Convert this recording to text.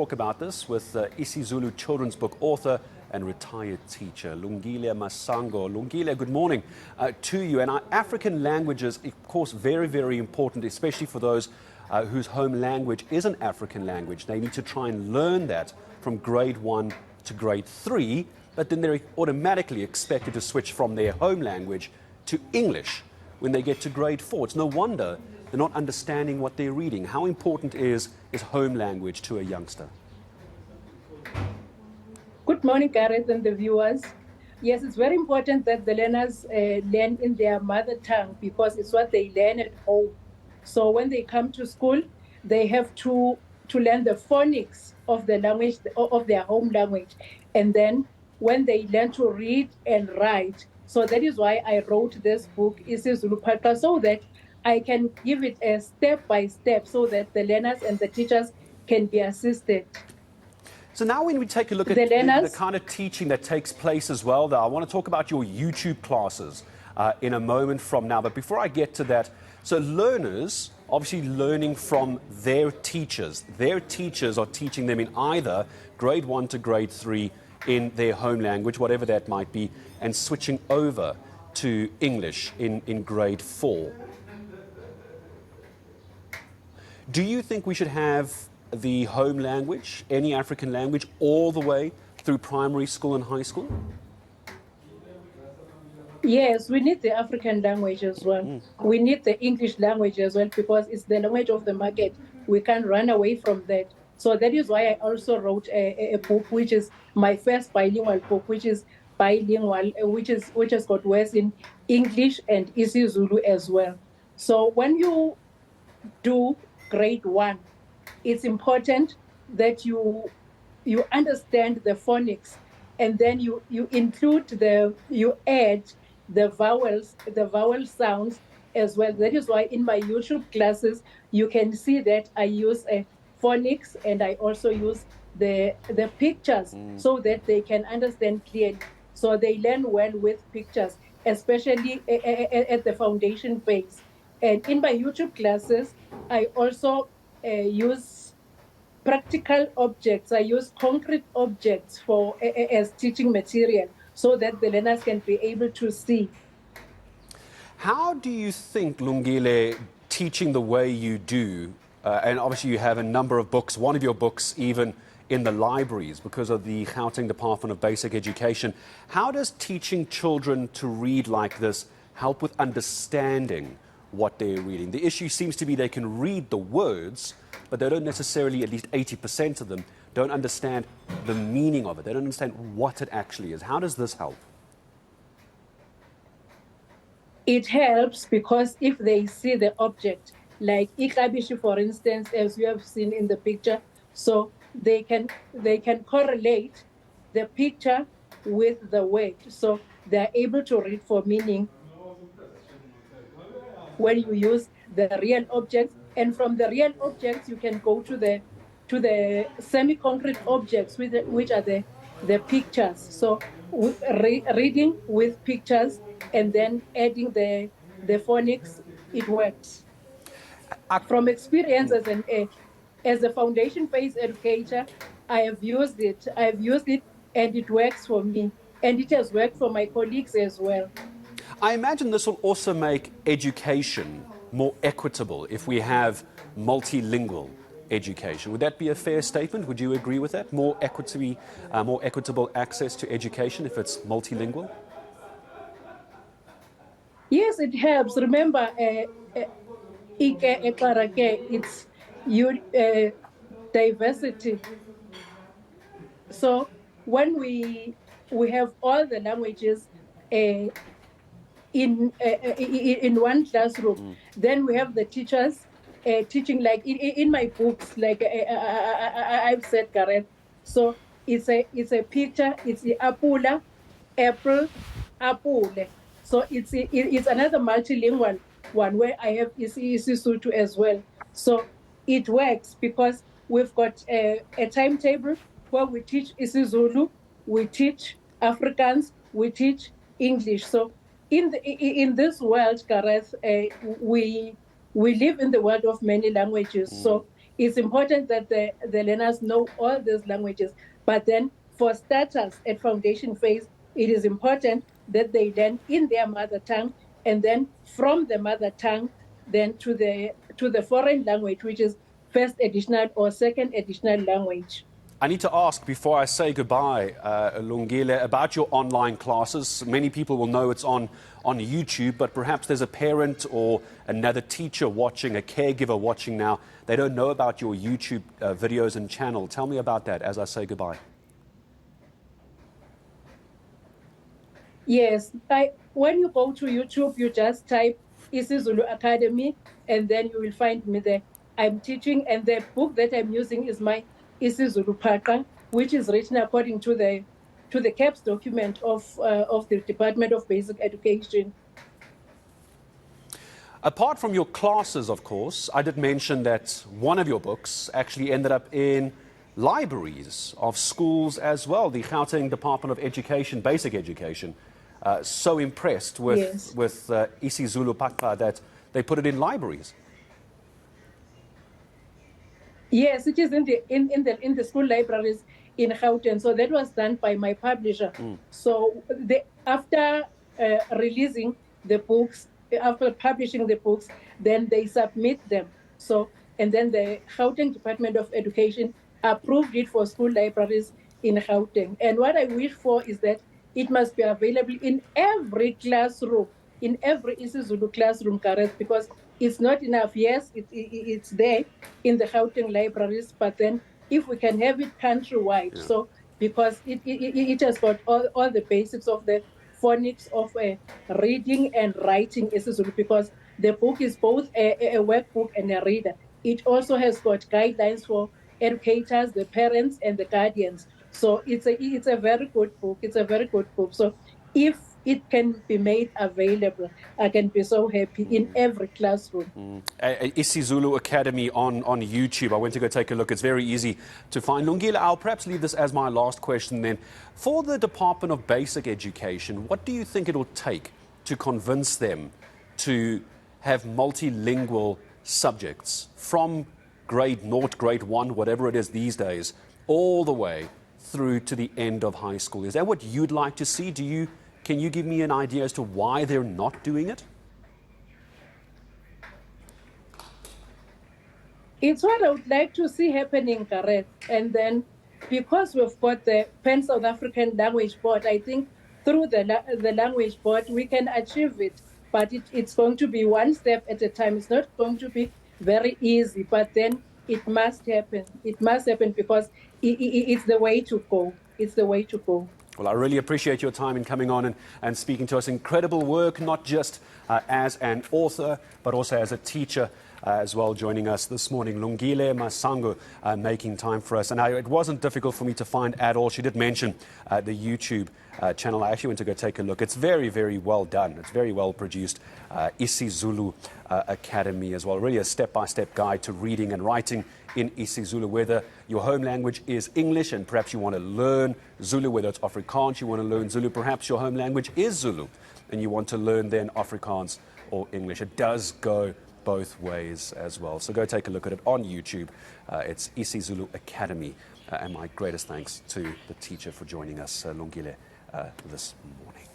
Talk about this with isiZulu children's book author and retired teacher Lungile Masango. Lungile, good morning to you. And our African languages, of course, very, very important, especially for those whose home language is an African language. They need to try and learn that from grade 1 to grade 3, but then they're automatically expected to switch from their home language to English when they get to grade 4. It's no wonder they're not understanding what they're reading. How important is home language to a youngster? Good morning, Gareth and the viewers. Yes, it's very important that the learners learn in their mother tongue because it's what they learn at home. So when they come to school, they have to learn the phonics of the language, of their home language. And then when they learn to read and write, so that is why I wrote this book, isiZulu Phatha, so that I can give it a step by step so that the learners and the teachers can be assisted. So now when we take a look at the kind of teaching that takes place as well, I want to talk about your YouTube classes in a moment from now. But before I get to that, so learners obviously learning from their teachers. Their teachers are teaching them in either grade 1 to grade 3 in their home language, whatever that might be, and switching over to English in grade 4. Do you think we should have the home language, any African language, all the way through primary school and high school? Yes, we need the African language as well. We need the English language as well because it's the language of the market. We can't run away from that. So that is why I also wrote a book, which is my first bilingual book, which is bilingual, which has got words in English and isiZulu as well. So when you do grade 1, it's important that you understand the phonics, and then you add the vowel sounds as well. That is why in my YouTube classes you can see that I use phonics and I also use the pictures so that they can understand clearly. So they learn well with pictures, especially at the foundation phase. And in my YouTube classes, I also use practical objects. I use concrete objects for as teaching material so that the learners can be able to see. How do you think, Lungile, teaching the way you do, and obviously you have a number of books, one of your books even in the libraries because of the Gauteng Department of Basic Education, how does teaching children to read like this help with understanding what they're reading? The issue seems to be they can read the words, but they don't necessarily, at least 80% of them, don't understand the meaning of it. They don't understand what it actually is. How does this help? It helps because if they see the object, like ikabishi, for instance, as you have seen in the picture, so they can correlate the picture with the word. So they're able to read for meaning when you use the real objects, and from the real objects you can go to the semi-concrete objects, which are the pictures. So reading with pictures and then adding the phonics, it works. From experience as a foundation phase educator, I have used it and it works for me, and it has worked for my colleagues as well. I imagine this will also make education more equitable if we have multilingual education. Would that be a fair statement? Would you agree with that? More equitable access to education if it's multilingual? Yes, it helps. Remember, it's diversity. So when we have all the languages in one classroom, then we have the teachers teaching, like in my books, like I've said, Gareth. So it's a picture. It's the apula, apple, apule. So it's another multilingual one where I have isiZulu as well. So it works because we've got a timetable where we teach isiZulu, we teach Afrikaans, we teach English. So in this world, Gareth, we live in the world of many languages. So it's important that the learners know all these languages. But then for starters at foundation phase, it is important that they learn in their mother tongue, and then from the mother tongue, then to the foreign language, which is first additional or second additional language. I need to ask before I say goodbye, Lungile, about your online classes. Many people will know it's on YouTube, but perhaps there's a parent or another teacher watching, a caregiver watching now. They don't know about your YouTube videos and channel. Tell me about that as I say goodbye. Yes, when you go to YouTube, you just type isiZulu Academy, and then you will find me there. I'm teaching, and the book that I'm using is my isiZulu Paqa, which is written according to the CAPS document of the Department of Basic Education. Apart from your classes, of course, I did mention that one of your books actually ended up in libraries of schools as well. The Gauteng Department of Education, Basic Education, so impressed with, Yes. with isiZulu Paqa that they put it in libraries. Yes, it is in the school libraries in Gauteng. So that was done by my publisher. So after releasing the books, after publishing the books, then they submit them. So and then the Gauteng Department of Education approved it for school libraries in Gauteng. And what I wish for is that it must be available in every classroom, in every isiZulu classroom, Gareth, because it's not enough. Yes, it's there in the Gauteng libraries, but then if we can have it countrywide, Yeah. so because it has got all the basics of the phonics of reading and writing isiZulu, because the book is both a workbook and a reader. It also has got guidelines for educators, the parents, and the guardians. So it's a very good book. It's a very good book. So if it can be made available, I can be so happy in every classroom. isiZulu Academy on YouTube. I went to go take a look. It's very easy to find. Lungile, I'll perhaps leave this as my last question then. For the Department of Basic Education, what do you think it'll take to convince them to have multilingual subjects from grade 0, grade 1, whatever it is these days, all the way through to the end of high school? Is that what you'd like to see? Can you give me an idea as to why they're not doing it? It's what I would like to see happening, Gareth. And then because we've got the Pan South African Language Board, I think through the language board, we can achieve it. But it's going to be one step at a time. It's not going to be very easy, but then it must happen. It must happen because it's the way to go. It's the way to go. Well, I really appreciate your time in coming on and speaking to us. Incredible work, not just as an author, but also as a teacher as well, joining us this morning. Lungile Masango making time for us. And it wasn't difficult for me to find at all. She did mention the YouTube channel. I actually went to go take a look. It's very, very well done. It's very well produced. isiZulu Academy as well. Really a step-by-step guide to reading and writing in isiZulu, whether your home language is English and perhaps you want to learn Zulu, whether it's Afrikaans, you want to learn Zulu, perhaps your home language is Zulu and you want to learn then Afrikaans or English. It does go both ways as well. So go take a look at it on YouTube. It's isiZulu Academy. And my greatest thanks to the teacher for joining us, Lungile, this morning.